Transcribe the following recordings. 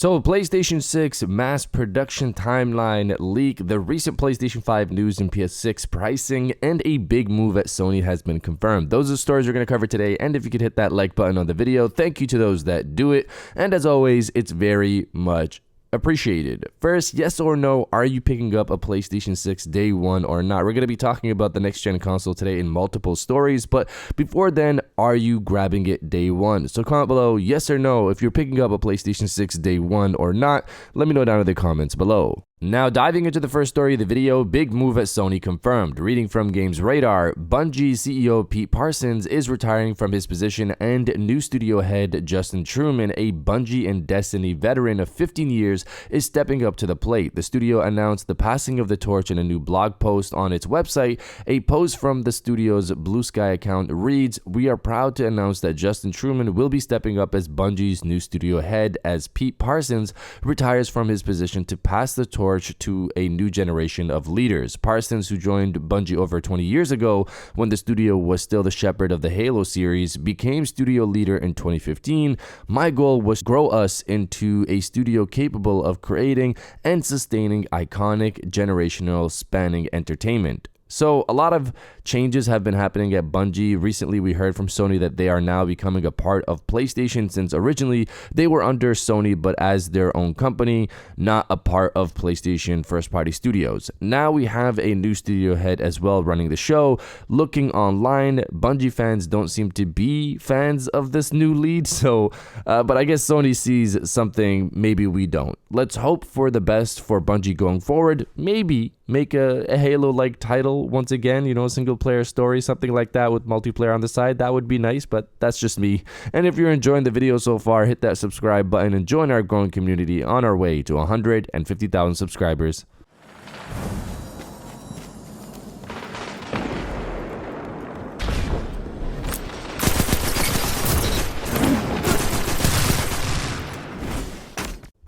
So, PlayStation 6 mass production timeline leak, the recent PlayStation 5 news and PS6 pricing, and a big move at Sony has been confirmed. Those are the stories we're going to cover today, and if you could hit that like button on the video, thank you to those that do it, and as always, it's very much appreciated. First, yes or no, are you picking up a PlayStation 6 day one or not? We're going to be talking about the next gen console today in multiple stories, but before then, are you grabbing it day one? So comment below yes or no if you're picking up a PlayStation 6 day one or not. Let me know down in the comments below. Now, diving into the first story of the video, big move at Sony confirmed. Reading from Games Radar, Bungie CEO Pete Parsons is retiring from his position, and new studio head Justin Truman, a Bungie and Destiny veteran of 15 years, is stepping up to the plate. The studio announced the passing of the torch in a new blog post on its website. A post from the studio's Blue Sky account reads, "We are proud to announce that Justin Truman will be stepping up as Bungie's new studio head as Pete Parsons retires from his position to pass the torch to a new generation of leaders." Parsons, who joined Bungie over 20 years ago when the studio was still the shepherd of the Halo series, became studio leader in 2015. "My goal was to grow us into a studio capable of creating and sustaining iconic, generational spanning entertainment." So a lot of changes have been happening at Bungie. Recently, we heard from Sony that they are now becoming a part of PlayStation, since originally they were under Sony but as their own company, not a part of PlayStation first-party studios. Now we have a new studio head as well running the show. Looking online, Bungie fans don't seem to be fans of this new lead, but I guess Sony sees something maybe we don't. Let's hope for the best for Bungie going forward. Maybe make a Halo-like title once again, a single-player story, something like that with multiplayer on the side. That would be nice, but that's just me. And if you're enjoying the video so far, hit that subscribe button and join our growing community on our way to 150,000 subscribers.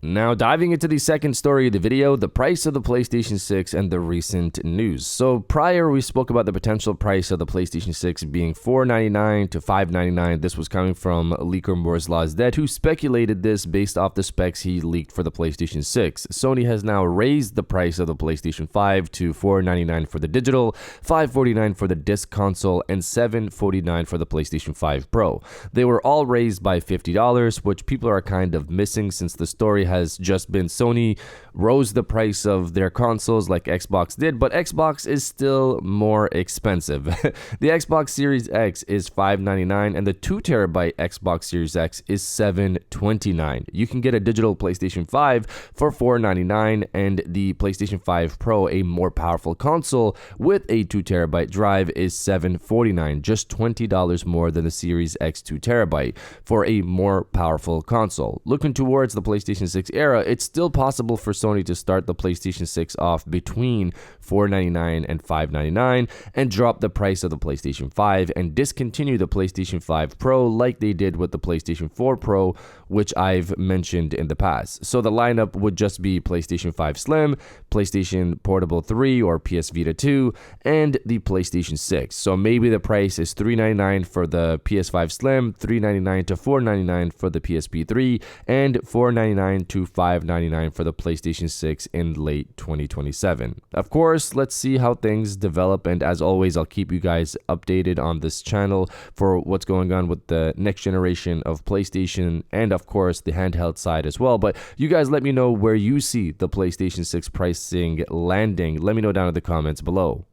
Now, diving into the second story of the video, the price of the PlayStation 6 and the recent news. So prior, we spoke about the potential price of the PlayStation 6 being $499 to $599. This was coming from leaker Moore's Law is Dead, who speculated this based off the specs he leaked for the PlayStation 6. Sony has now raised the price of the PlayStation 5 to $499 for the digital, $549 for the disc console, and $749 for the PlayStation 5 Pro. They were all raised by $50, which people are kind of missing since the story has just been Sony rose the price of their consoles like Xbox did, but Xbox is still more expensive. The Xbox Series X is $599 and the 2TB Xbox Series X is $729. You can get a digital PlayStation 5 for $499 and the PlayStation 5 Pro, a more powerful console with a 2TB drive, is $749, just $20 more than the Series X 2TB for a more powerful console. Looking towards the PlayStation 6 era, it's still possible for Sony to start the PlayStation 6 off between $499 and $599 and drop the price of the PlayStation 5 and discontinue the PlayStation 5 Pro like they did with the PlayStation 4 Pro, which I've mentioned in the past. So the lineup would just be PlayStation 5 Slim, PlayStation Portable 3 or PS Vita 2, and the PlayStation 6. So maybe the price is $399 for the PS5 Slim, $399 to $499 for the PSP 3, and $499 to $599 for the PlayStation 6 in late 2027. Of course, let's see how things develop, and as always, I'll keep you guys updated on this channel for what's going on with the next generation of PlayStation and of course the handheld side as well. But you guys let me know where you see the PlayStation 6 pricing landing. Let me know down in the comments below.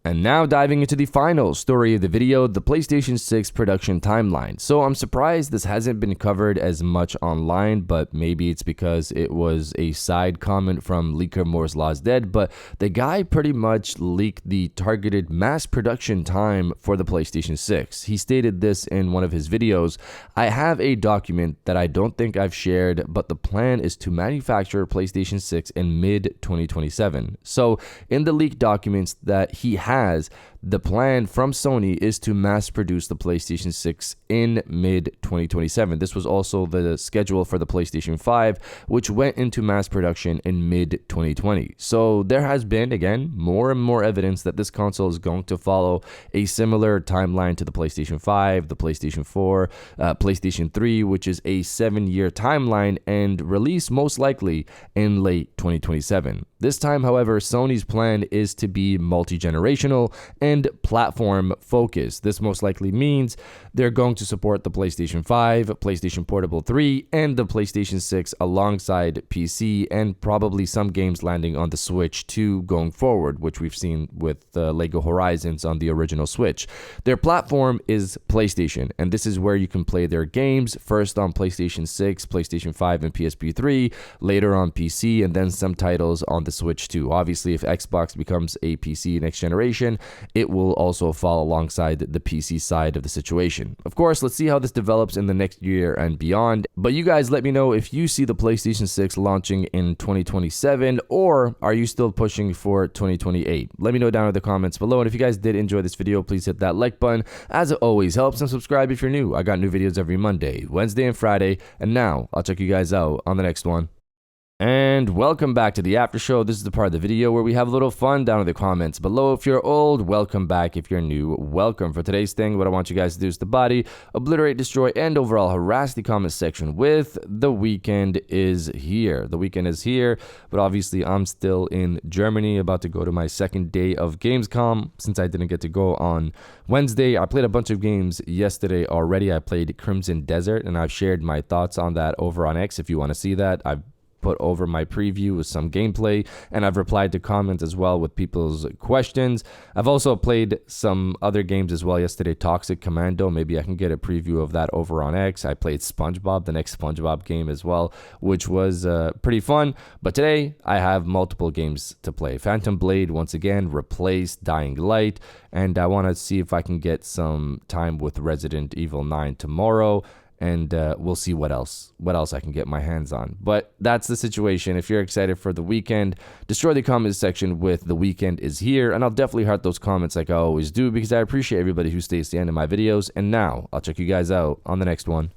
And now diving into the final story of the video, the PlayStation 6 production timeline. So I'm surprised this hasn't been covered as much online, but maybe it's because it was a side comment from leaker Moore's Law is Dead, but the guy pretty much leaked the targeted mass production time for the PlayStation 6. He stated this in one of his videos: "I have a document that I don't think I've shared, but the plan is to manufacture PlayStation 6 in mid-2027. So in the leaked documents that he has, as the plan from Sony is to mass produce the PlayStation 6 in mid-2027. This was also the schedule for the PlayStation 5, which went into mass production in mid-2020. So there has been, again, more and more evidence that this console is going to follow a similar timeline to the PlayStation 5, the PlayStation 4, PlayStation 3, which is a 7-year timeline, and release most likely in late 2027. This time, however, Sony's plan is to be multi-generational and platform focused. This most likely means they're going to support the PlayStation 5, PlayStation Portable 3, and the PlayStation 6 alongside PC, and probably some games landing on the Switch 2 going forward, which we've seen with Lego Horizons on the original Switch. Their platform is PlayStation, and this is where you can play their games, first on PlayStation 6, PlayStation 5, and PSP 3, later on PC, and then some titles on the Switch 2. Obviously, if Xbox becomes a PC next generation, it will also fall alongside the PC side of the situation. Of course, let's see how this develops in the next year and beyond. But you guys let me know if you see the PlayStation 6 launching in 2027, or are you still pushing for 2028? Let me know down in the comments below. And if you guys did enjoy this video, please hit that like button, as it always helps, and subscribe if you're new. I got new videos every Monday, Wednesday, and Friday. And now I'll check you guys out on the next one. And welcome back to the after show. This is the part of the video where we have a little fun down in the comments below. If you're old, welcome back. If you're new, welcome. For today's thing, what I want you guys to do is to body, obliterate, destroy, and overall harass the comment section with "The weekend is here." The weekend is here, but obviously I'm still in Germany, about to go to my second day of Gamescom since I didn't get to go on Wednesday. I played a bunch of games yesterday already. I played Crimson Desert, and I've shared my thoughts on that over on X. If you want to see that, I've put over my preview with some gameplay, and I've replied to comments as well with people's questions. I've also played some other games as well yesterday. Toxic Commando, maybe I can get a preview of that over on X. I played SpongeBob, the next SpongeBob game as well, which was pretty fun. But today I have multiple games to play. Phantom Blade once again replaced Dying Light, and I want to see if I can get some time with Resident Evil 9 tomorrow. And we'll see what else I can get my hands on. But that's the situation. If you're excited for the weekend, destroy the comments section with "The weekend is here," and I'll definitely heart those comments like I always do, because I appreciate everybody who stays to the end of my videos. And now I'll check you guys out on the next one.